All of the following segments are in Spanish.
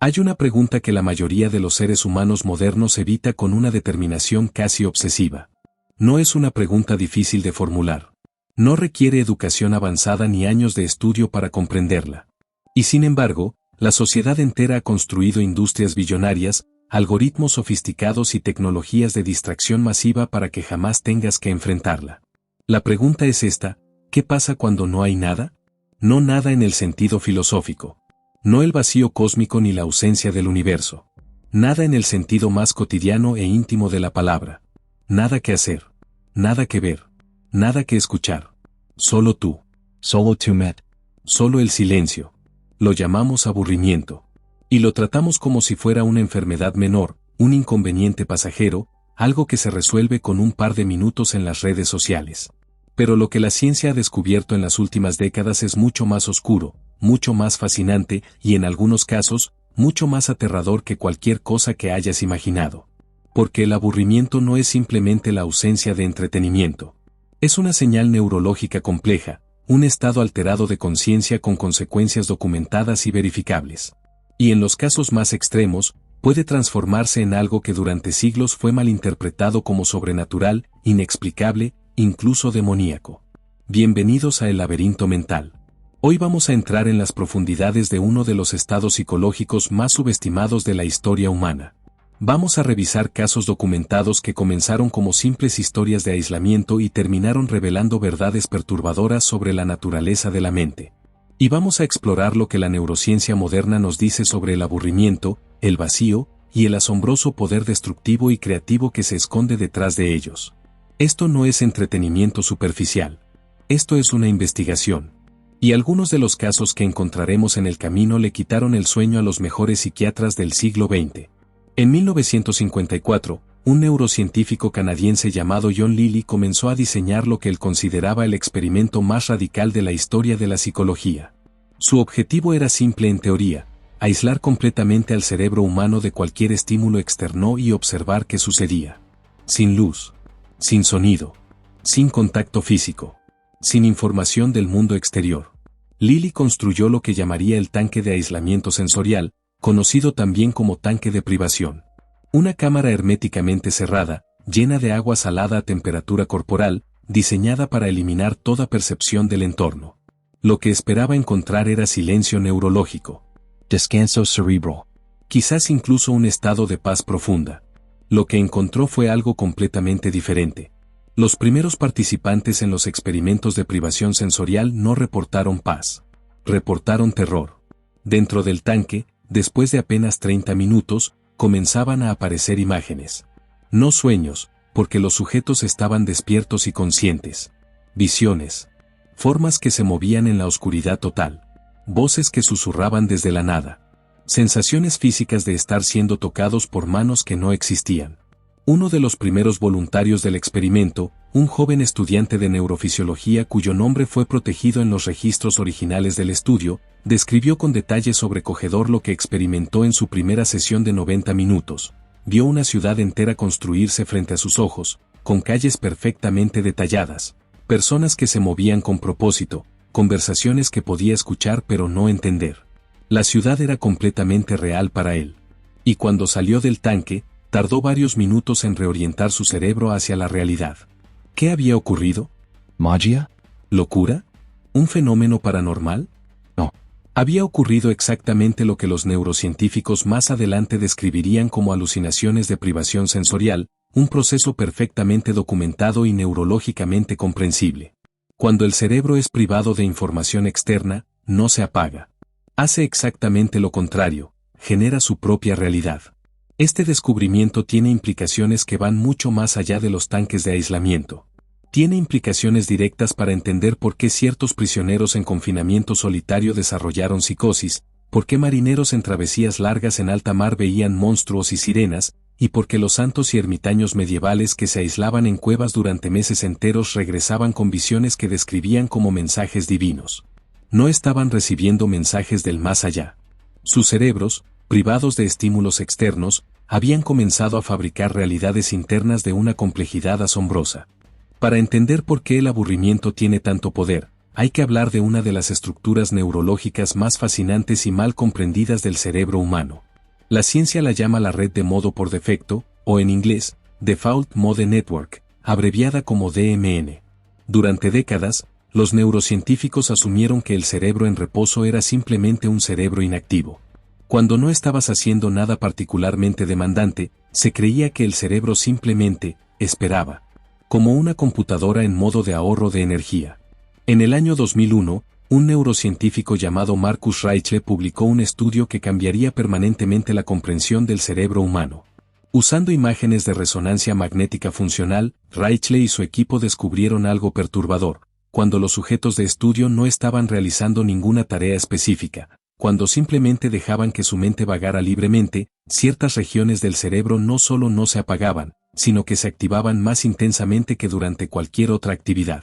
Hay una pregunta que la mayoría de los seres humanos modernos evita con una determinación casi obsesiva. No es una pregunta difícil de formular. No requiere educación avanzada ni años de estudio para comprenderla. Y sin embargo, la sociedad entera ha construido industrias billonarias, algoritmos sofisticados y tecnologías de distracción masiva para que jamás tengas que enfrentarla. La pregunta es esta: ¿qué pasa cuando no hay nada? No nada en el sentido filosófico. No el vacío cósmico ni la ausencia del universo. Nada en el sentido más cotidiano e íntimo de la palabra. Nada que hacer. Nada que ver. Nada que escuchar. Solo tú. Solo tú met. Solo el silencio. Lo llamamos aburrimiento. Y lo tratamos como si fuera una enfermedad menor, un inconveniente pasajero, algo que se resuelve con un par de minutos en las redes sociales. Pero lo que la ciencia ha descubierto en las últimas décadas es mucho más oscuro, mucho más fascinante y en algunos casos, mucho más aterrador que cualquier cosa que hayas imaginado. Porque el aburrimiento no es simplemente la ausencia de entretenimiento. Es una señal neurológica compleja, un estado alterado de conciencia con consecuencias documentadas y verificables. Y en los casos más extremos, puede transformarse en algo que durante siglos fue malinterpretado como sobrenatural, inexplicable, incluso demoníaco. Bienvenidos a El Laberinto Mental. Hoy vamos a entrar en las profundidades de uno de los estados psicológicos más subestimados de la historia humana. Vamos a revisar casos documentados que comenzaron como simples historias de aislamiento y terminaron revelando verdades perturbadoras sobre la naturaleza de la mente. Y vamos a explorar lo que la neurociencia moderna nos dice sobre el aburrimiento, el vacío y el asombroso poder destructivo y creativo que se esconde detrás de ellos. Esto no es entretenimiento superficial. Esto es una investigación. Y algunos de los casos que encontraremos en el camino le quitaron el sueño a los mejores psiquiatras del siglo XX. En 1954, un neurocientífico canadiense llamado John Lilly comenzó a diseñar lo que él consideraba el experimento más radical de la historia de la psicología. Su objetivo era simple en teoría: aislar completamente al cerebro humano de cualquier estímulo externo y observar qué sucedía. Sin luz, sin sonido, sin contacto físico, sin información del mundo exterior. Lilly construyó lo que llamaría el tanque de aislamiento sensorial, conocido también como tanque de privación. Una cámara herméticamente cerrada, llena de agua salada a temperatura corporal, diseñada para eliminar toda percepción del entorno. Lo que esperaba encontrar era silencio neurológico. Descanso cerebral. Quizás incluso un estado de paz profunda. Lo que encontró fue algo completamente diferente. Los primeros participantes en los experimentos de privación sensorial no reportaron paz. Reportaron terror. Dentro del tanque, después de apenas 30 minutos, comenzaban a aparecer imágenes. No sueños, porque los sujetos estaban despiertos y conscientes. Visiones. Formas que se movían en la oscuridad total. Voces que susurraban desde la nada. Sensaciones físicas de estar siendo tocados por manos que no existían. Uno de los primeros voluntarios del experimento, un joven estudiante de neurofisiología cuyo nombre fue protegido en los registros originales del estudio, describió con detalle sobrecogedor lo que experimentó en su primera sesión de 90 minutos. Vio una ciudad entera construirse frente a sus ojos, con calles perfectamente detalladas, personas que se movían con propósito, conversaciones que podía escuchar pero no entender. La ciudad era completamente real para él. Y cuando salió del tanque, tardó varios minutos en reorientar su cerebro hacia la realidad. ¿Qué había ocurrido? ¿Magia? ¿Locura? ¿Un fenómeno paranormal? No. Había ocurrido exactamente lo que los neurocientíficos más adelante describirían como alucinaciones de privación sensorial, un proceso perfectamente documentado y neurológicamente comprensible. Cuando el cerebro es privado de información externa, no se apaga. Hace exactamente lo contrario, genera su propia realidad. Este descubrimiento tiene implicaciones que van mucho más allá de los tanques de aislamiento. Tiene implicaciones directas para entender por qué ciertos prisioneros en confinamiento solitario desarrollaron psicosis, por qué marineros en travesías largas en alta mar veían monstruos y sirenas, y por qué los santos y ermitaños medievales que se aislaban en cuevas durante meses enteros regresaban con visiones que describían como mensajes divinos. No estaban recibiendo mensajes del más allá. Sus cerebros, privados de estímulos externos, habían comenzado a fabricar realidades internas de una complejidad asombrosa. Para entender por qué el aburrimiento tiene tanto poder, hay que hablar de una de las estructuras neurológicas más fascinantes y mal comprendidas del cerebro humano: La ciencia la llama la red de modo por defecto, o en inglés, Default Mode Network, abreviada como DMN. Durante décadas, los neurocientíficos asumieron que el cerebro en reposo era simplemente un cerebro inactivo. Cuando no estabas haciendo nada particularmente demandante, se creía que el cerebro simplemente esperaba, como una computadora en modo de ahorro de energía. En el año 2001, un neurocientífico llamado Marcus Raichle publicó un estudio que cambiaría permanentemente la comprensión del cerebro humano. Usando imágenes de resonancia magnética funcional, Raichle y su equipo descubrieron algo perturbador. Cuando los sujetos de estudio no estaban realizando ninguna tarea específica, cuando simplemente dejaban que su mente vagara libremente, ciertas regiones del cerebro no solo no se apagaban, sino que se activaban más intensamente que durante cualquier otra actividad.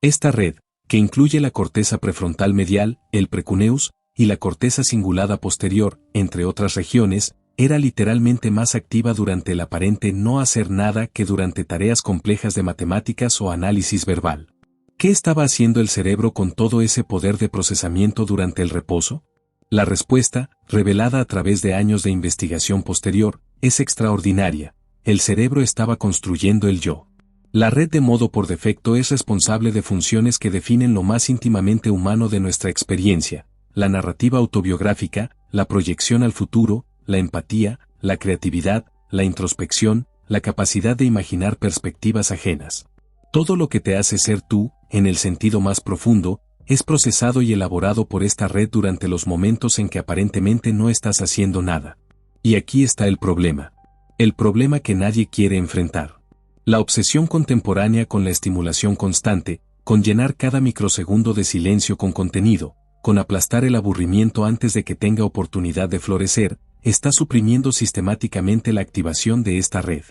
Esta red, que incluye la corteza prefrontal medial, el precuneus, y la corteza cingulada posterior, entre otras regiones, era literalmente más activa durante el aparente no hacer nada que durante tareas complejas de matemáticas o análisis verbal. ¿Qué estaba haciendo el cerebro con todo ese poder de procesamiento durante el reposo? La respuesta, revelada a través de años de investigación posterior, es extraordinaria. El cerebro estaba construyendo el yo. La red de modo por defecto es responsable de funciones que definen lo más íntimamente humano de nuestra experiencia: la narrativa autobiográfica, la proyección al futuro, la empatía, la creatividad, la introspección, la capacidad de imaginar perspectivas ajenas. Todo lo que te hace ser tú, en el sentido más profundo, es procesado y elaborado por esta red durante los momentos en que aparentemente no estás haciendo nada. Y aquí está el problema. El problema que nadie quiere enfrentar. La obsesión contemporánea con la estimulación constante, con llenar cada microsegundo de silencio con contenido, con aplastar el aburrimiento antes de que tenga oportunidad de florecer, está suprimiendo sistemáticamente la activación de esta red.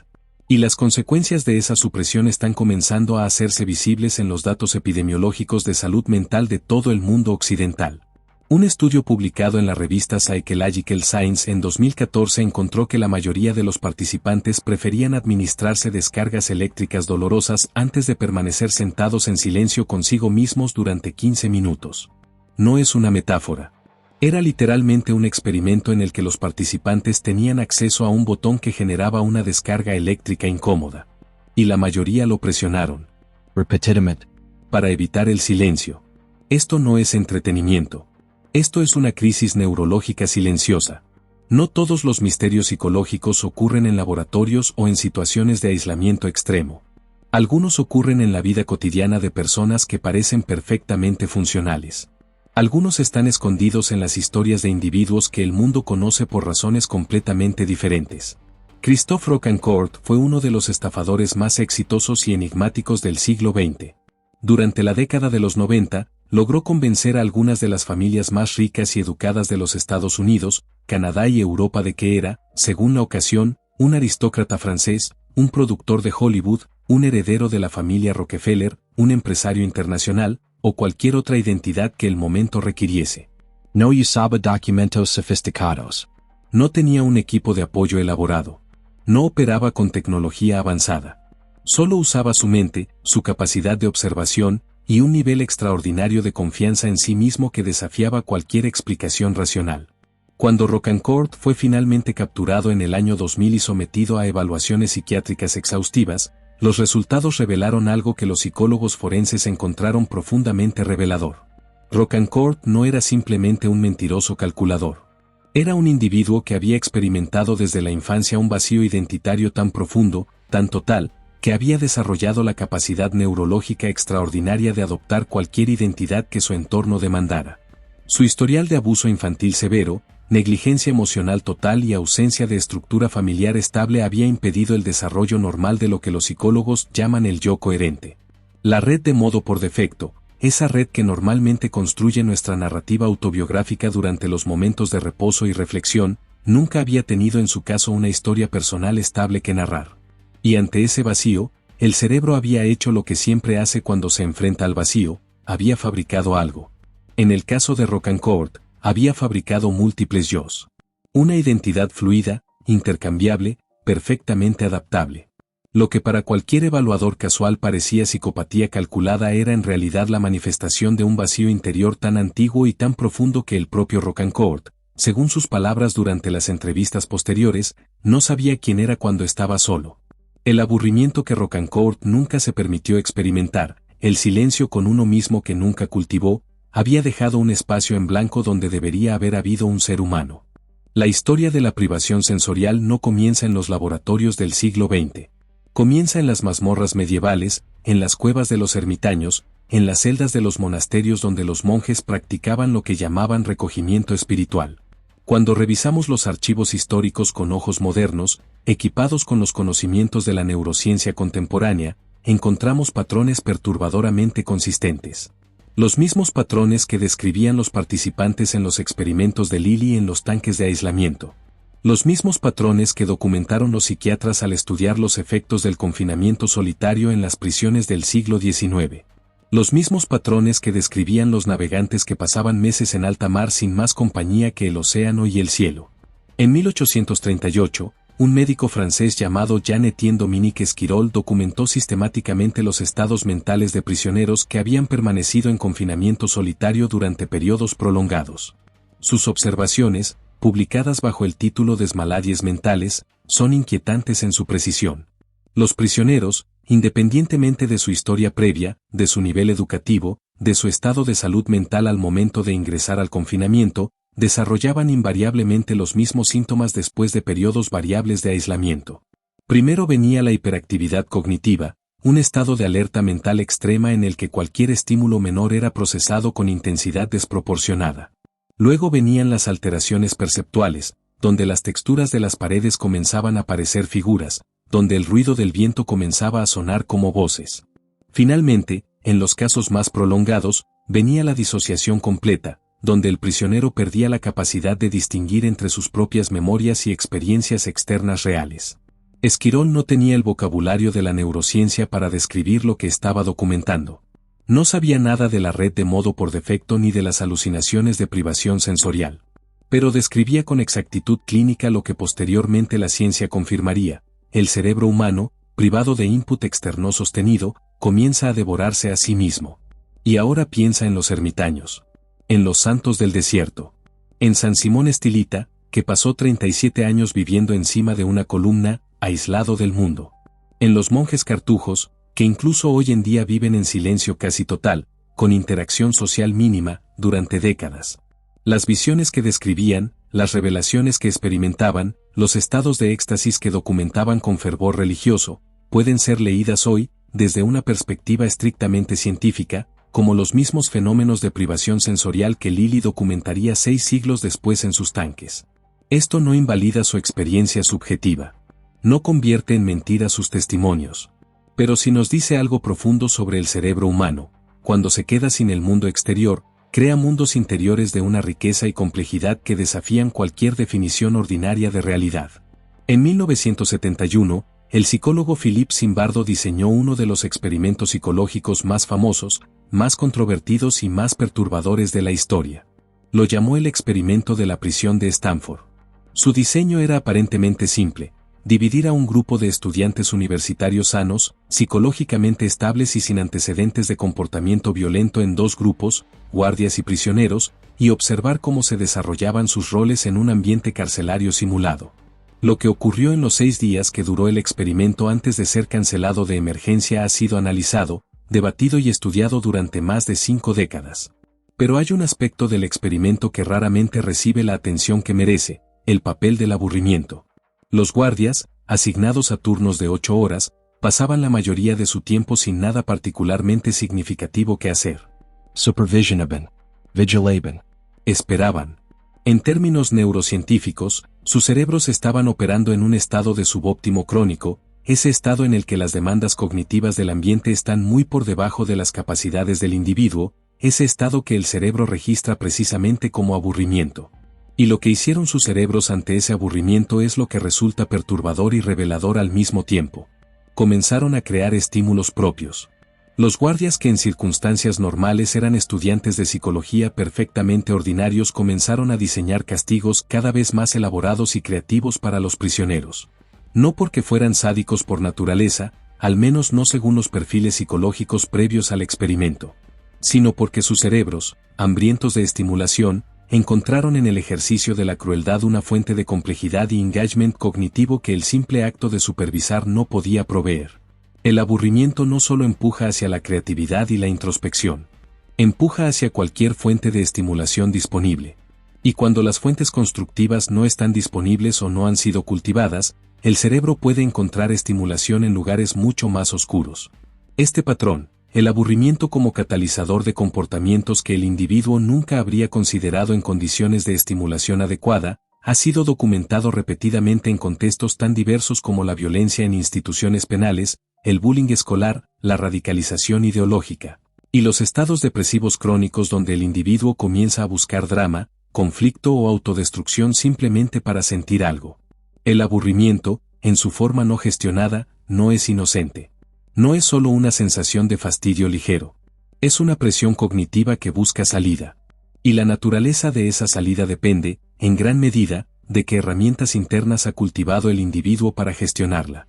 Y las consecuencias de esa supresión están comenzando a hacerse visibles en los datos epidemiológicos de salud mental de todo el mundo occidental. Un estudio publicado en la revista Psychological Science en 2014 encontró que la mayoría de los participantes preferían administrarse descargas eléctricas dolorosas antes de permanecer sentados en silencio consigo mismos durante 15 minutos. No es una metáfora. Era literalmente un experimento en el que los participantes tenían acceso a un botón que generaba una descarga eléctrica incómoda. Y la mayoría lo presionaron. Repetidamente. Para evitar el silencio. Esto no es entretenimiento. Esto es una crisis neurológica silenciosa. No todos los misterios psicológicos ocurren en laboratorios o en situaciones de aislamiento extremo. Algunos ocurren en la vida cotidiana de personas que parecen perfectamente funcionales. Algunos están escondidos en las historias de individuos que el mundo conoce por razones completamente diferentes. Christophe Rocancourt fue uno de los estafadores más exitosos y enigmáticos del siglo XX. Durante la década de los 90, logró convencer a algunas de las familias más ricas y educadas de los Estados Unidos, Canadá y Europa de que era, según la ocasión, un aristócrata francés, un productor de Hollywood, un heredero de la familia Rockefeller, un empresario internacional, o cualquier otra identidad que el momento requiriese. No usaba documentos sofisticados. No tenía un equipo de apoyo elaborado. No operaba con tecnología avanzada. Solo usaba su mente, su capacidad de observación, y un nivel extraordinario de confianza en sí mismo que desafiaba cualquier explicación racional. Cuando Rocancourt fue finalmente capturado en el año 2000 y sometido a evaluaciones psiquiátricas exhaustivas, los resultados revelaron algo que los psicólogos forenses encontraron profundamente revelador. Rocancourt no era simplemente un mentiroso calculador. Era un individuo que había experimentado desde la infancia un vacío identitario tan profundo, tan total, que había desarrollado la capacidad neurológica extraordinaria de adoptar cualquier identidad que su entorno demandara. Su historial de abuso infantil severo, negligencia emocional total y ausencia de estructura familiar estable había impedido el desarrollo normal de lo que los psicólogos llaman el yo coherente. La red de modo por defecto, esa red que normalmente construye nuestra narrativa autobiográfica durante los momentos de reposo y reflexión, nunca había tenido en su caso una historia personal estable que narrar. Y ante ese vacío, el cerebro había hecho lo que siempre hace cuando se enfrenta al vacío, había fabricado algo. En el caso de Rocancourt, había fabricado múltiples yos. Una identidad fluida, intercambiable, perfectamente adaptable. Lo que para cualquier evaluador casual parecía psicopatía calculada era en realidad la manifestación de un vacío interior tan antiguo y tan profundo que el propio Rocancourt, Según sus palabras durante las entrevistas posteriores, no sabía quién era cuando estaba solo. El aburrimiento que Rocancourt nunca se permitió experimentar, el silencio con uno mismo que nunca cultivó, había dejado un espacio en blanco donde debería haber habido un ser humano. La historia de la privación sensorial no comienza en los laboratorios del siglo XX. Comienza en las mazmorras medievales, en las cuevas de los ermitaños, en las celdas de los monasterios donde los monjes practicaban lo que llamaban recogimiento espiritual. Cuando revisamos los archivos históricos con ojos modernos, equipados con los conocimientos de la neurociencia contemporánea, encontramos patrones perturbadoramente consistentes. Los mismos patrones que describían los participantes en los experimentos de Lilly en los tanques de aislamiento. Los mismos patrones que documentaron los psiquiatras al estudiar los efectos del confinamiento solitario en las prisiones del siglo XIX. Los mismos patrones que describían los navegantes que pasaban meses en alta mar sin más compañía que el océano y el cielo. En 1838, un médico francés llamado Jean-Étienne Dominique Esquirol documentó sistemáticamente los estados mentales de prisioneros que habían permanecido en confinamiento solitario durante periodos prolongados. Sus observaciones, publicadas bajo el título Desmaladies mentales, son inquietantes en su precisión. Los prisioneros, independientemente de su historia previa, de su nivel educativo, de su estado de salud mental al momento de ingresar al confinamiento, desarrollaban invariablemente los mismos síntomas después de periodos variables de aislamiento. Primero venía la hiperactividad cognitiva, un estado de alerta mental extrema en el que cualquier estímulo menor era procesado con intensidad desproporcionada. Luego venían las alteraciones perceptuales, donde las texturas de las paredes comenzaban a parecer figuras, donde el ruido del viento comenzaba a sonar como voces. Finalmente, en los casos más prolongados, venía la disociación completa, donde el prisionero perdía la capacidad de distinguir entre sus propias memorias y experiencias externas reales. Esquirol no tenía el vocabulario de la neurociencia para describir lo que estaba documentando. No sabía nada de la red de modo por defecto ni de las alucinaciones de privación sensorial. Pero describía con exactitud clínica lo que posteriormente la ciencia confirmaría: el cerebro humano, privado de input externo sostenido, comienza a devorarse a sí mismo. Y ahora piensa en los ermitaños. En los santos del desierto. En San Simón Estilita, que pasó 37 años viviendo encima de una columna, aislado del mundo. En los monjes cartujos, que incluso hoy en día viven en silencio casi total, con interacción social mínima, durante décadas. Las visiones que describían, las revelaciones que experimentaban, los estados de éxtasis que documentaban con fervor religioso, pueden ser leídas hoy, desde una perspectiva estrictamente científica, como los mismos fenómenos de privación sensorial que Lilly documentaría 6 siglos después en sus tanques. Esto no invalida su experiencia subjetiva. No convierte en mentira sus testimonios. Pero sí nos dice algo profundo sobre el cerebro humano. Cuando se queda sin el mundo exterior, crea mundos interiores de una riqueza y complejidad que desafían cualquier definición ordinaria de realidad. En 1971, el psicólogo Philippe Zimbardo diseñó uno de los experimentos psicológicos más famosos, más controvertidos y más perturbadores de la historia. Lo llamó el experimento de la prisión de Stanford. Su diseño era aparentemente simple: dividir a un grupo de estudiantes universitarios sanos, psicológicamente estables y sin antecedentes de comportamiento violento en 2 grupos, guardias y prisioneros, y observar cómo se desarrollaban sus roles en un ambiente carcelario simulado. Lo que ocurrió en los 6 días que duró el experimento antes de ser cancelado de emergencia ha sido analizado, debatido y estudiado durante más de 5 décadas. Pero hay un aspecto del experimento que raramente recibe la atención que merece: el papel del aburrimiento. Los guardias, asignados a turnos de 8 horas, pasaban la mayoría de su tiempo sin nada particularmente significativo que hacer. Supervisionaban. Vigilaban. Esperaban. En términos neurocientíficos, sus cerebros estaban operando en un estado de subóptimo crónico, ese estado en el que las demandas cognitivas del ambiente están muy por debajo de las capacidades del individuo, ese estado que el cerebro registra precisamente como aburrimiento. Y lo que hicieron sus cerebros ante ese aburrimiento es lo que resulta perturbador y revelador al mismo tiempo. Comenzaron a crear estímulos propios. Los guardias, que en circunstancias normales eran estudiantes de psicología perfectamente ordinarios, comenzaron a diseñar castigos cada vez más elaborados y creativos para los prisioneros. No porque fueran sádicos por naturaleza, al menos no según los perfiles psicológicos previos al experimento, sino porque sus cerebros, hambrientos de estimulación, encontraron en el ejercicio de la crueldad una fuente de complejidad y engagement cognitivo que el simple acto de supervisar no podía proveer. El aburrimiento no solo empuja hacia la creatividad y la introspección, empuja hacia cualquier fuente de estimulación disponible. Y cuando las fuentes constructivas no están disponibles o no han sido cultivadas, el cerebro puede encontrar estimulación en lugares mucho más oscuros. Este patrón, el aburrimiento como catalizador de comportamientos que el individuo nunca habría considerado en condiciones de estimulación adecuada, ha sido documentado repetidamente en contextos tan diversos como la violencia en instituciones penales, el bullying escolar, la radicalización ideológica, y los estados depresivos crónicos donde el individuo comienza a buscar drama, conflicto o autodestrucción simplemente para sentir algo. El aburrimiento, en su forma no gestionada, no es inocente. No es solo una sensación de fastidio ligero. Es una presión cognitiva que busca salida. Y la naturaleza de esa salida depende, en gran medida, de qué herramientas internas ha cultivado el individuo para gestionarla.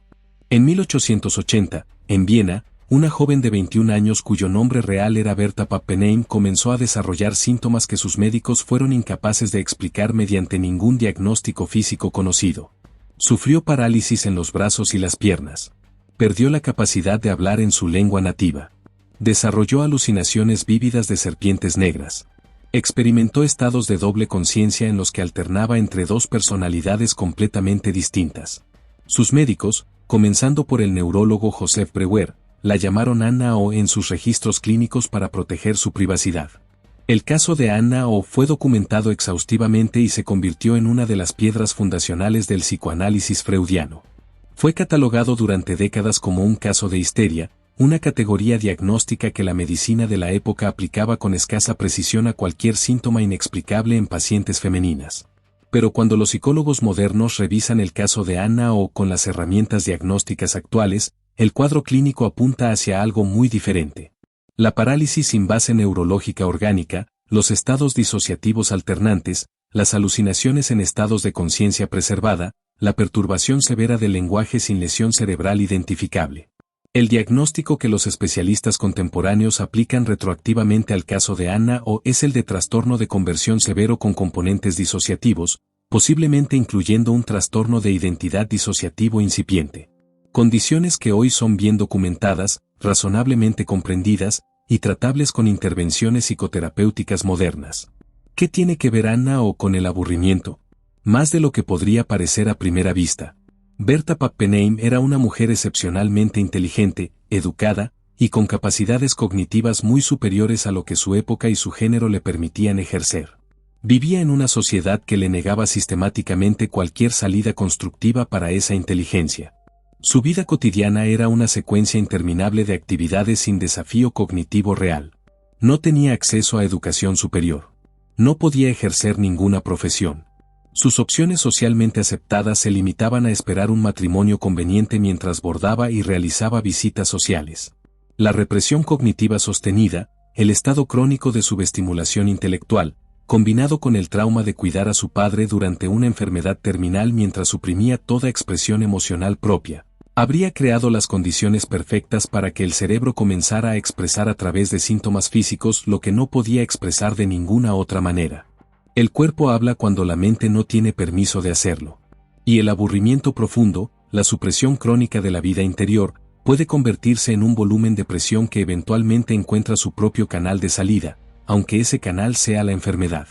En 1880, en Viena, una joven de 21 años cuyo nombre real era Berta Pappenheim comenzó a desarrollar síntomas que sus médicos fueron incapaces de explicar mediante ningún diagnóstico físico conocido. Sufrió parálisis en los brazos y las piernas. Perdió la capacidad de hablar en su lengua nativa. Desarrolló alucinaciones vívidas de serpientes negras. Experimentó estados de doble conciencia en los que alternaba entre dos personalidades completamente distintas. Sus médicos, comenzando por el neurólogo Joseph Breuer, la llamaron Anna O en sus registros clínicos para proteger su privacidad. El caso de Anna O fue documentado exhaustivamente y se convirtió en una de las piedras fundacionales del psicoanálisis freudiano. Fue catalogado durante décadas como un caso de histeria, una categoría diagnóstica que la medicina de la época aplicaba con escasa precisión a cualquier síntoma inexplicable en pacientes femeninas. Pero cuando los psicólogos modernos revisan el caso de Anna O con las herramientas diagnósticas actuales, el cuadro clínico apunta hacia algo muy diferente. La parálisis sin base neurológica orgánica, los estados disociativos alternantes, las alucinaciones en estados de conciencia preservada, la perturbación severa del lenguaje sin lesión cerebral identificable. El diagnóstico que los especialistas contemporáneos aplican retroactivamente al caso de Anna O es el de trastorno de conversión severo con componentes disociativos, posiblemente incluyendo un trastorno de identidad disociativo incipiente. Condiciones que hoy son bien documentadas, razonablemente comprendidas, y tratables con intervenciones psicoterapéuticas modernas. ¿Qué tiene que ver Anna O con el aburrimiento? Más de lo que podría parecer a primera vista. Berta Pappenheim era una mujer excepcionalmente inteligente, educada, y con capacidades cognitivas muy superiores a lo que su época y su género le permitían ejercer. Vivía en una sociedad que le negaba sistemáticamente cualquier salida constructiva para esa inteligencia. Su vida cotidiana era una secuencia interminable de actividades sin desafío cognitivo real. No tenía acceso a educación superior. No podía ejercer ninguna profesión. Sus opciones socialmente aceptadas se limitaban a esperar un matrimonio conveniente mientras bordaba y realizaba visitas sociales. La represión cognitiva sostenida, el estado crónico de subestimulación intelectual, combinado con el trauma de cuidar a su padre durante una enfermedad terminal mientras suprimía toda expresión emocional propia, habría creado las condiciones perfectas para que el cerebro comenzara a expresar a través de síntomas físicos lo que no podía expresar de ninguna otra manera. El cuerpo habla cuando la mente no tiene permiso de hacerlo. Y el aburrimiento profundo, la supresión crónica de la vida interior, puede convertirse en un volumen de presión que eventualmente encuentra su propio canal de salida, aunque ese canal sea la enfermedad.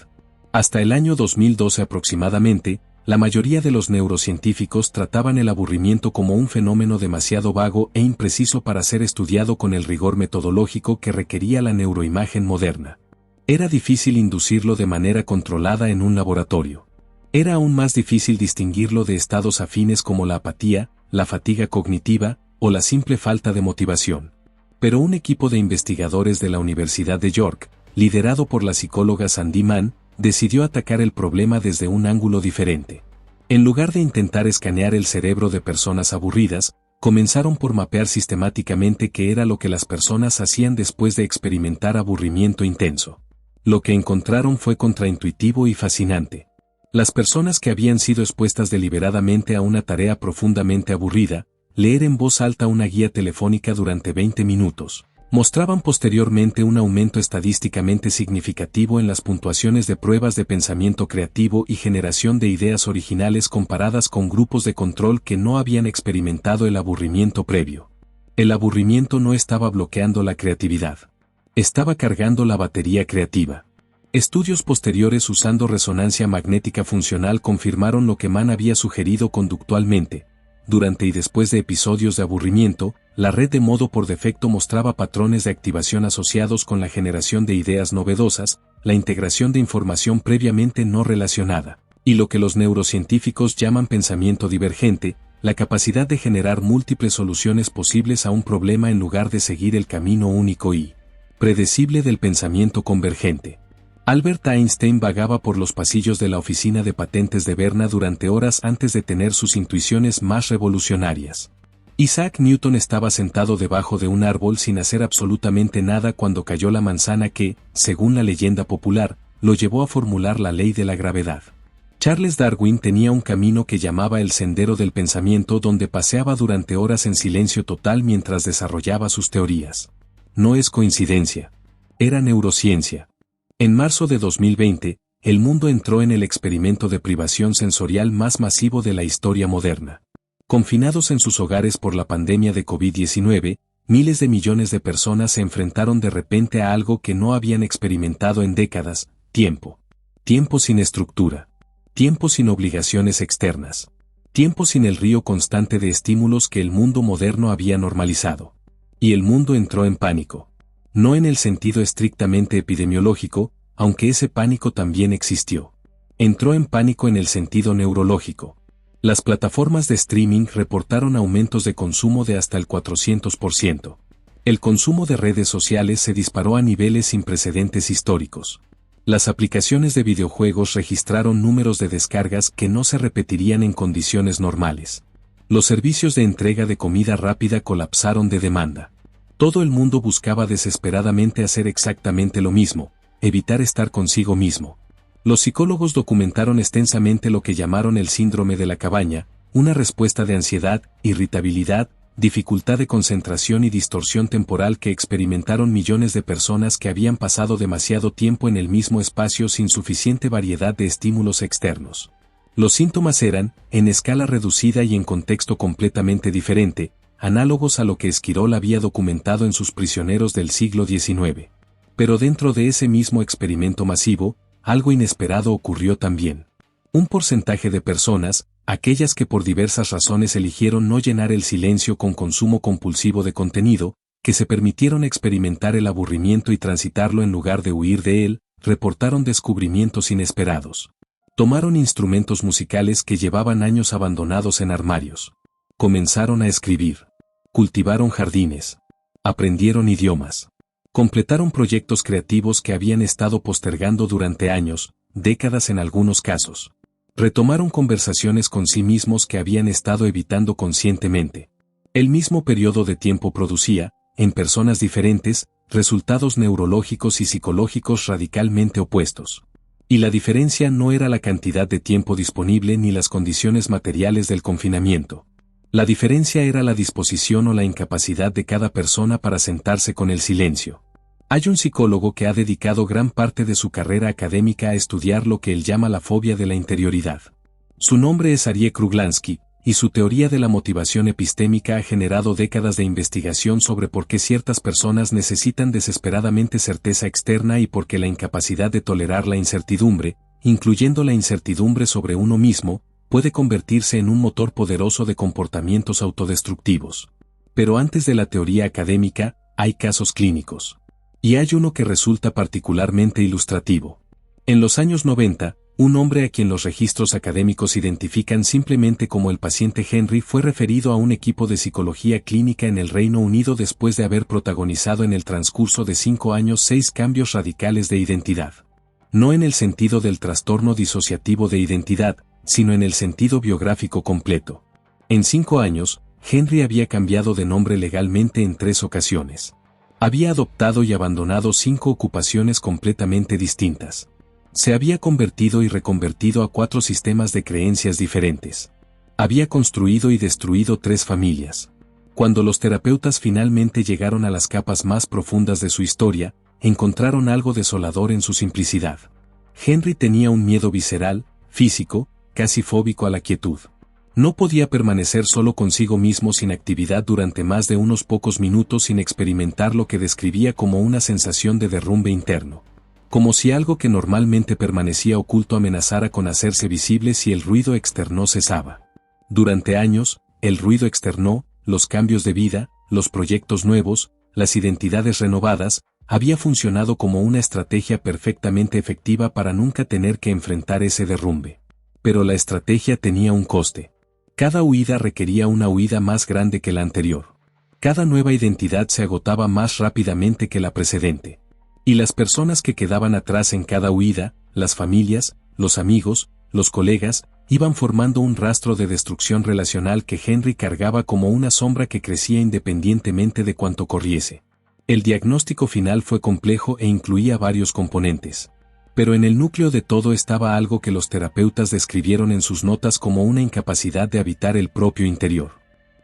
Hasta el año 2012 aproximadamente, la mayoría de los neurocientíficos trataban el aburrimiento como un fenómeno demasiado vago e impreciso para ser estudiado con el rigor metodológico que requería la neuroimagen moderna. Era difícil inducirlo de manera controlada en un laboratorio. Era aún más difícil distinguirlo de estados afines como la apatía, la fatiga cognitiva o la simple falta de motivación. Pero un equipo de investigadores de la Universidad de York, liderado por la psicóloga Sandy Mann, decidió atacar el problema desde un ángulo diferente. En lugar de intentar escanear el cerebro de personas aburridas, comenzaron por mapear sistemáticamente qué era lo que las personas hacían después de experimentar aburrimiento intenso. Lo que encontraron fue contraintuitivo y fascinante. Las personas que habían sido expuestas deliberadamente a una tarea profundamente aburrida, leer en voz alta una guía telefónica durante 20 minutos, Mostraban posteriormente un aumento estadísticamente significativo en las puntuaciones de pruebas de pensamiento creativo y generación de ideas originales comparadas con grupos de control que no habían experimentado el aburrimiento previo. El aburrimiento no estaba bloqueando la creatividad. Estaba cargando la batería creativa. Estudios posteriores usando resonancia magnética funcional confirmaron lo que Mann había sugerido conductualmente. Durante y después de episodios de aburrimiento, la red de modo por defecto mostraba patrones de activación asociados con la generación de ideas novedosas, la integración de información previamente no relacionada, y lo que los neurocientíficos llaman pensamiento divergente, la capacidad de generar múltiples soluciones posibles a un problema en lugar de seguir el camino único y predecible del pensamiento convergente. Albert Einstein vagaba por los pasillos de la oficina de patentes de Berna durante horas antes de tener sus intuiciones más revolucionarias. Isaac Newton estaba sentado debajo de un árbol sin hacer absolutamente nada cuando cayó la manzana que, según la leyenda popular, lo llevó a formular la ley de la gravedad. Charles Darwin tenía un camino que llamaba el Sendero del Pensamiento donde paseaba durante horas en silencio total mientras desarrollaba sus teorías. No es coincidencia. Era neurociencia. En marzo de 2020, el mundo entró en el experimento de privación sensorial más masivo de la historia moderna. Confinados en sus hogares por la pandemia de COVID-19, miles de millones de personas se enfrentaron de repente a algo que no habían experimentado en décadas: tiempo. Tiempo sin estructura. Tiempo sin obligaciones externas. Tiempo sin el río constante de estímulos que el mundo moderno había normalizado. Y el mundo entró en pánico. No en el sentido estrictamente epidemiológico, aunque ese pánico también existió. Entró en pánico en el sentido neurológico. Las plataformas de streaming reportaron aumentos de consumo de hasta el 400%. El consumo de redes sociales se disparó a niveles sin precedentes históricos. Las aplicaciones de videojuegos registraron números de descargas que no se repetirían en condiciones normales. Los servicios de entrega de comida rápida colapsaron de demanda. Todo el mundo buscaba desesperadamente hacer exactamente lo mismo, evitar estar consigo mismo. Los psicólogos documentaron extensamente lo que llamaron el síndrome de la cabaña, una respuesta de ansiedad, irritabilidad, dificultad de concentración y distorsión temporal que experimentaron millones de personas que habían pasado demasiado tiempo en el mismo espacio sin suficiente variedad de estímulos externos. Los síntomas eran, en escala reducida y en contexto completamente diferente, análogos a lo que Esquirol había documentado en sus prisioneros del siglo XIX. Pero dentro de ese mismo experimento masivo, algo inesperado ocurrió también. Un porcentaje de personas, aquellas que por diversas razones eligieron no llenar el silencio con consumo compulsivo de contenido, que se permitieron experimentar el aburrimiento y transitarlo en lugar de huir de él, reportaron descubrimientos inesperados. Tomaron instrumentos musicales que llevaban años abandonados en armarios. Comenzaron a escribir. Cultivaron jardines. Aprendieron idiomas. Completaron proyectos creativos que habían estado postergando durante años, décadas en algunos casos. Retomaron conversaciones con sí mismos que habían estado evitando conscientemente. El mismo periodo de tiempo producía, en personas diferentes, resultados neurológicos y psicológicos radicalmente opuestos. Y la diferencia no era la cantidad de tiempo disponible ni las condiciones materiales del confinamiento. La diferencia era la disposición o la incapacidad de cada persona para sentarse con el silencio. Hay un psicólogo que ha dedicado gran parte de su carrera académica a estudiar lo que él llama la fobia de la interioridad. Su nombre es Arie Kruglansky, y su teoría de la motivación epistémica ha generado décadas de investigación sobre por qué ciertas personas necesitan desesperadamente certeza externa y por qué la incapacidad de tolerar la incertidumbre, incluyendo la incertidumbre sobre uno mismo, puede convertirse en un motor poderoso de comportamientos autodestructivos. Pero antes de la teoría académica, hay casos clínicos. Y hay uno que resulta particularmente ilustrativo. En los años 90, un hombre a quien los registros académicos identifican simplemente como el paciente Henry fue referido a un equipo de psicología clínica en el Reino Unido después de haber protagonizado en el transcurso de 5 años 6 cambios radicales de identidad. No en el sentido del trastorno disociativo de identidad, sino en el sentido biográfico completo. En 5 años, Henry había cambiado de nombre legalmente en 3 ocasiones. Había adoptado y abandonado 5 ocupaciones completamente distintas. Se había convertido y reconvertido a 4 sistemas de creencias diferentes. Había construido y destruido 3 familias. Cuando los terapeutas finalmente llegaron a las capas más profundas de su historia, encontraron algo desolador en su simplicidad. Henry tenía un miedo visceral, físico, casi fóbico a la quietud. No podía permanecer solo consigo mismo sin actividad durante más de unos pocos minutos sin experimentar lo que describía como una sensación de derrumbe interno. Como si algo que normalmente permanecía oculto amenazara con hacerse visible si el ruido externo cesaba. Durante años, el ruido externo, los cambios de vida, los proyectos nuevos, las identidades renovadas, había funcionado como una estrategia perfectamente efectiva para nunca tener que enfrentar ese derrumbe. Pero la estrategia tenía un coste. Cada huida requería una huida más grande que la anterior. Cada nueva identidad se agotaba más rápidamente que la precedente. Y las personas que quedaban atrás en cada huida, las familias, los amigos, los colegas, iban formando un rastro de destrucción relacional que Henry cargaba como una sombra que crecía independientemente de cuánto corriese. El diagnóstico final fue complejo e incluía varios componentes. Pero en el núcleo de todo estaba algo que los terapeutas describieron en sus notas como una incapacidad de habitar el propio interior.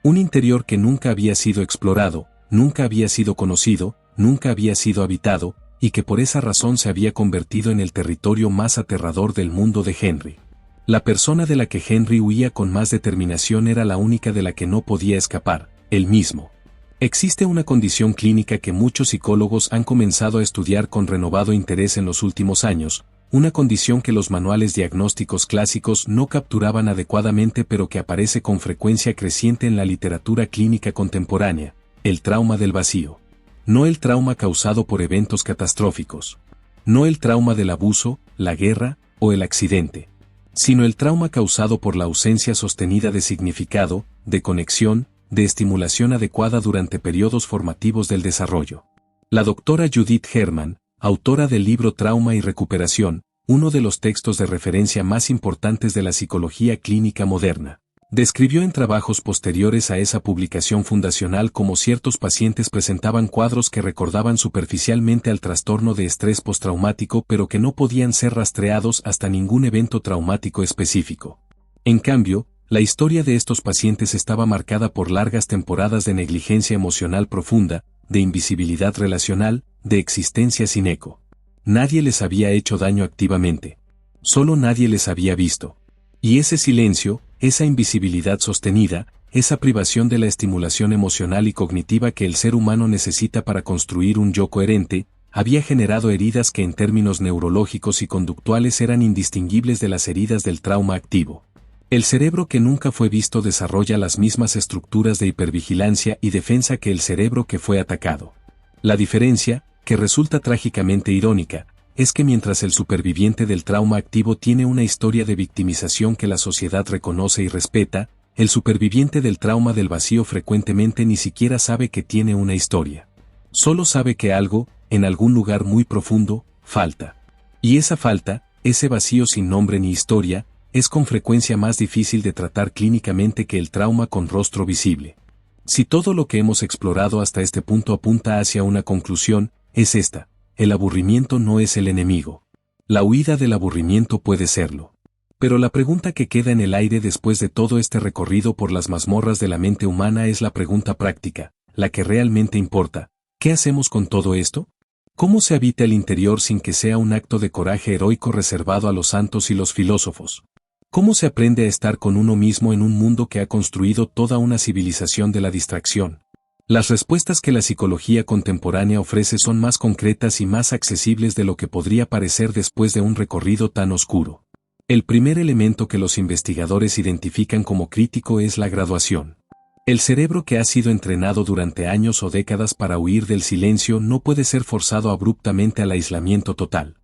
Un interior que nunca había sido explorado, nunca había sido conocido, nunca había sido habitado, y que por esa razón se había convertido en el territorio más aterrador del mundo de Henry. La persona de la que Henry huía con más determinación era la única de la que no podía escapar, él mismo. Existe una condición clínica que muchos psicólogos han comenzado a estudiar con renovado interés en los últimos años, una condición que los manuales diagnósticos clásicos no capturaban adecuadamente pero que aparece con frecuencia creciente en la literatura clínica contemporánea, el trauma del vacío. No el trauma causado por eventos catastróficos. No el trauma del abuso, la guerra o el accidente. Sino el trauma causado por la ausencia sostenida de significado, de conexión, de estimulación adecuada durante periodos formativos del desarrollo. La doctora Judith Herman, autora del libro Trauma y Recuperación, uno de los textos de referencia más importantes de la psicología clínica moderna, describió en trabajos posteriores a esa publicación fundacional cómo ciertos pacientes presentaban cuadros que recordaban superficialmente al trastorno de estrés postraumático pero que no podían ser rastreados hasta ningún evento traumático específico. En cambio, la historia de estos pacientes estaba marcada por largas temporadas de negligencia emocional profunda, de invisibilidad relacional, de existencia sin eco. Nadie les había hecho daño activamente. Solo nadie les había visto. Y ese silencio, esa invisibilidad sostenida, esa privación de la estimulación emocional y cognitiva que el ser humano necesita para construir un yo coherente, había generado heridas que en términos neurológicos y conductuales eran indistinguibles de las heridas del trauma activo. El cerebro que nunca fue visto desarrolla las mismas estructuras de hipervigilancia y defensa que el cerebro que fue atacado. La diferencia, que resulta trágicamente irónica, es que mientras el superviviente del trauma activo tiene una historia de victimización que la sociedad reconoce y respeta, el superviviente del trauma del vacío frecuentemente ni siquiera sabe que tiene una historia. Solo sabe que algo, en algún lugar muy profundo, falta. Y esa falta, ese vacío sin nombre ni historia, es con frecuencia más difícil de tratar clínicamente que el trauma con rostro visible. Si todo lo que hemos explorado hasta este punto apunta hacia una conclusión, es esta: el aburrimiento no es el enemigo. La huida del aburrimiento puede serlo. Pero la pregunta que queda en el aire después de todo este recorrido por las mazmorras de la mente humana es la pregunta práctica, la que realmente importa. ¿Qué hacemos con todo esto? ¿Cómo se habita el interior sin que sea un acto de coraje heroico reservado a los santos y los filósofos? ¿Cómo se aprende a estar con uno mismo en un mundo que ha construido toda una civilización de la distracción? Las respuestas que la psicología contemporánea ofrece son más concretas y más accesibles de lo que podría parecer después de un recorrido tan oscuro. El primer elemento que los investigadores identifican como crítico es la graduación. El cerebro que ha sido entrenado durante años o décadas para huir del silencio no puede ser forzado abruptamente al aislamiento total.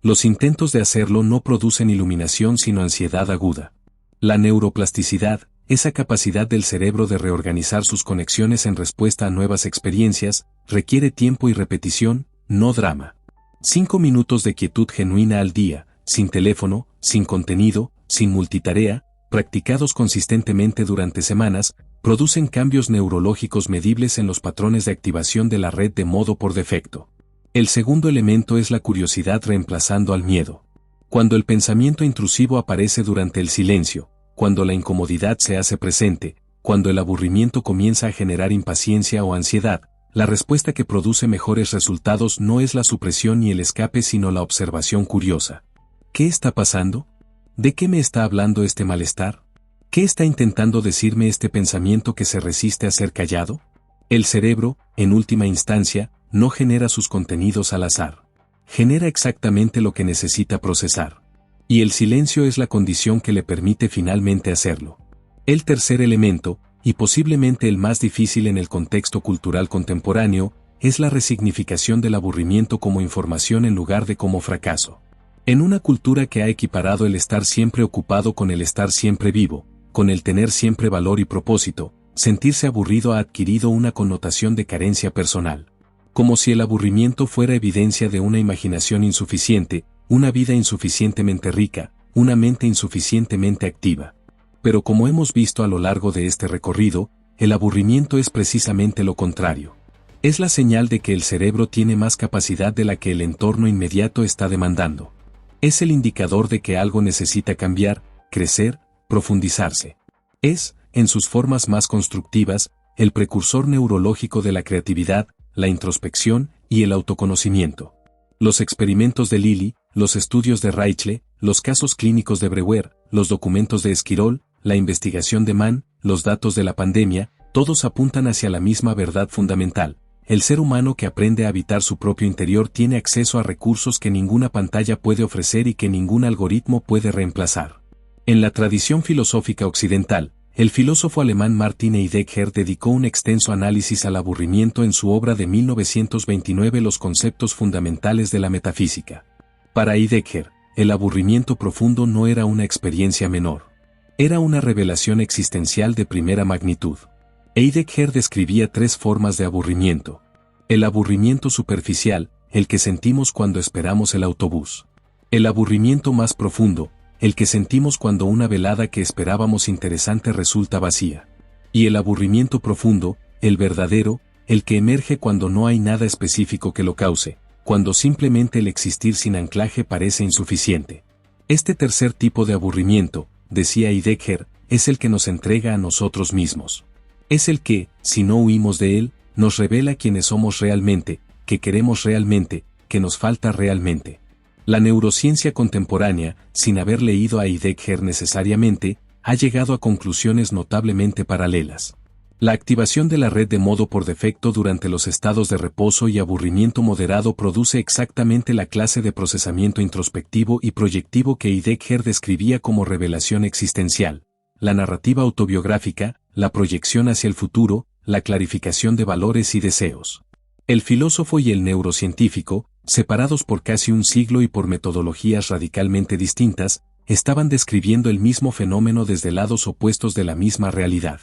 Los intentos de hacerlo no producen iluminación sino ansiedad aguda. La neuroplasticidad, esa capacidad del cerebro de reorganizar sus conexiones en respuesta a nuevas experiencias, requiere tiempo y repetición, no drama. 5 minutos de quietud genuina al día, sin teléfono, sin contenido, sin multitarea, practicados consistentemente durante semanas, producen cambios neurológicos medibles en los patrones de activación de la red de modo por defecto. El segundo elemento es la curiosidad reemplazando al miedo. Cuando el pensamiento intrusivo aparece durante el silencio, cuando la incomodidad se hace presente, cuando el aburrimiento comienza a generar impaciencia o ansiedad, la respuesta que produce mejores resultados no es la supresión ni el escape sino la observación curiosa. ¿Qué está pasando? ¿De qué me está hablando este malestar? ¿Qué está intentando decirme este pensamiento que se resiste a ser callado? El cerebro, en última instancia, no genera sus contenidos al azar. Genera exactamente lo que necesita procesar. Y el silencio es la condición que le permite finalmente hacerlo. El tercer elemento, y posiblemente el más difícil en el contexto cultural contemporáneo, es la resignificación del aburrimiento como información en lugar de como fracaso. En una cultura que ha equiparado el estar siempre ocupado con el estar siempre vivo, con el tener siempre valor y propósito, sentirse aburrido ha adquirido una connotación de carencia personal. Como si el aburrimiento fuera evidencia de una imaginación insuficiente, una vida insuficientemente rica, una mente insuficientemente activa. Pero como hemos visto a lo largo de este recorrido, el aburrimiento es precisamente lo contrario. Es la señal de que el cerebro tiene más capacidad de la que el entorno inmediato está demandando. Es el indicador de que algo necesita cambiar, crecer, profundizarse. Es, en sus formas más constructivas, el precursor neurológico de la creatividad, la introspección y el autoconocimiento. Los experimentos de Lilly, los estudios de Reichle, los casos clínicos de Breuer, los documentos de Esquirol, la investigación de Mann, los datos de la pandemia, todos apuntan hacia la misma verdad fundamental. El ser humano que aprende a habitar su propio interior tiene acceso a recursos que ninguna pantalla puede ofrecer y que ningún algoritmo puede reemplazar. En la tradición filosófica occidental, el filósofo alemán Martin Heidegger dedicó un extenso análisis al aburrimiento en su obra de 1929 Los conceptos fundamentales de la metafísica. Para Heidegger, el aburrimiento profundo no era una experiencia menor. Era una revelación existencial de primera magnitud. Heidegger describía tres formas de aburrimiento. El aburrimiento superficial, el que sentimos cuando esperamos el autobús. El aburrimiento más profundo, el que sentimos cuando una velada que esperábamos interesante resulta vacía. Y el aburrimiento profundo, el verdadero, el que emerge cuando no hay nada específico que lo cause, cuando simplemente el existir sin anclaje parece insuficiente. Este tercer tipo de aburrimiento, decía Heidegger, es el que nos entrega a nosotros mismos. Es el que, si no huimos de él, nos revela quiénes somos realmente, qué queremos realmente, qué nos falta realmente. La neurociencia contemporánea, sin haber leído a Heidegger necesariamente, ha llegado a conclusiones notablemente paralelas. La activación de la red de modo por defecto durante los estados de reposo y aburrimiento moderado produce exactamente la clase de procesamiento introspectivo y proyectivo que Heidegger describía como revelación existencial, la narrativa autobiográfica, la proyección hacia el futuro, la clarificación de valores y deseos. El filósofo y el neurocientífico, separados por casi un siglo y por metodologías radicalmente distintas, estaban describiendo el mismo fenómeno desde lados opuestos de la misma realidad.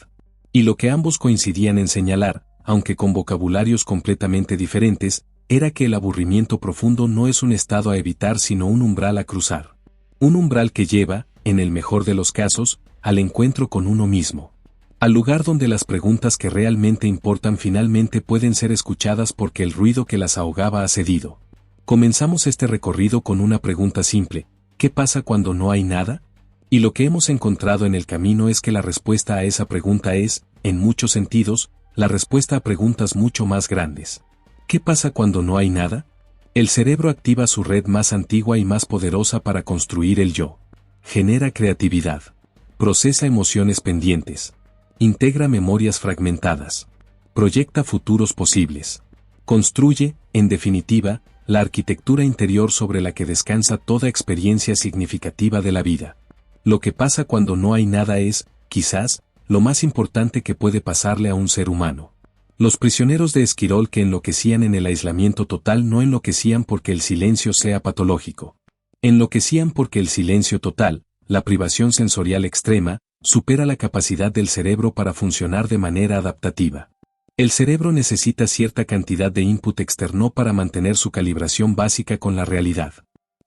Y lo que ambos coincidían en señalar, aunque con vocabularios completamente diferentes, era que el aburrimiento profundo no es un estado a evitar sino un umbral a cruzar. Un umbral que lleva, en el mejor de los casos, al encuentro con uno mismo. Al lugar donde las preguntas que realmente importan finalmente pueden ser escuchadas porque el ruido que las ahogaba ha cedido. Comenzamos este recorrido con una pregunta simple: ¿qué pasa cuando no hay nada? Y lo que hemos encontrado en el camino es que la respuesta a esa pregunta es, en muchos sentidos, la respuesta a preguntas mucho más grandes. ¿Qué pasa cuando no hay nada? El cerebro activa su red más antigua y más poderosa para construir el yo. Genera creatividad. Procesa emociones pendientes. Integra memorias fragmentadas. Proyecta futuros posibles. Construye, en definitiva, la arquitectura interior sobre la que descansa toda experiencia significativa de la vida. Lo que pasa cuando no hay nada es, quizás, lo más importante que puede pasarle a un ser humano. Los prisioneros de Esquirol que enloquecían en el aislamiento total no enloquecían porque el silencio sea patológico. Enloquecían porque el silencio total, la privación sensorial extrema, supera la capacidad del cerebro para funcionar de manera adaptativa. El cerebro necesita cierta cantidad de input externo para mantener su calibración básica con la realidad.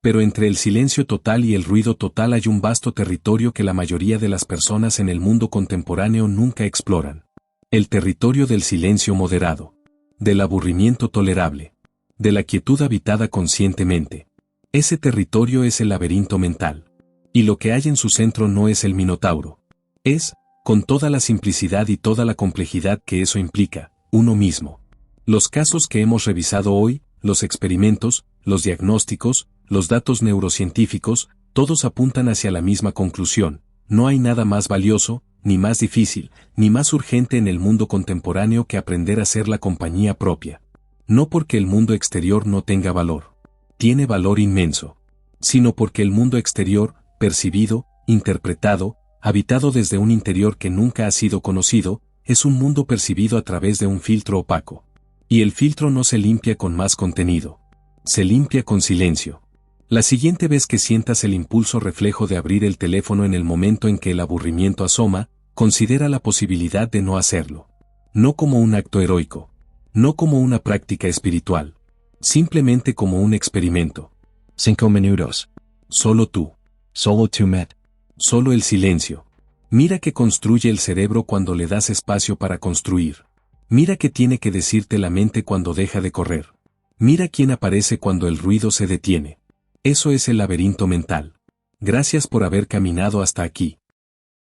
Pero entre el silencio total y el ruido total hay un vasto territorio que la mayoría de las personas en el mundo contemporáneo nunca exploran. El territorio del silencio moderado, del aburrimiento tolerable, de la quietud habitada conscientemente. Ese territorio es el laberinto mental. Y lo que hay en su centro no es el minotauro. Es, con toda la simplicidad y toda la complejidad que eso implica, uno mismo. Los casos que hemos revisado hoy, los experimentos, los diagnósticos, los datos neurocientíficos, todos apuntan hacia la misma conclusión: no hay nada más valioso, ni más difícil, ni más urgente en el mundo contemporáneo que aprender a ser la compañía propia. No porque el mundo exterior no tenga valor. Tiene valor inmenso. Sino porque el mundo exterior, percibido, interpretado, habitado desde un interior que nunca ha sido conocido, es un mundo percibido a través de un filtro opaco. Y el filtro no se limpia con más contenido. Se limpia con silencio. La siguiente vez que sientas el impulso reflejo de abrir el teléfono en el momento en que el aburrimiento asoma, considera la posibilidad de no hacerlo. No como un acto heroico. No como una práctica espiritual. Simplemente como un experimento. 5 minutos. Solo tú. Solo tu mente. Solo el silencio. Mira que construye el cerebro cuando le das espacio para construir. Mira qué tiene que decirte la mente cuando deja de correr. Mira quién aparece cuando el ruido se detiene. Eso es el laberinto mental. Gracias por haber caminado hasta aquí.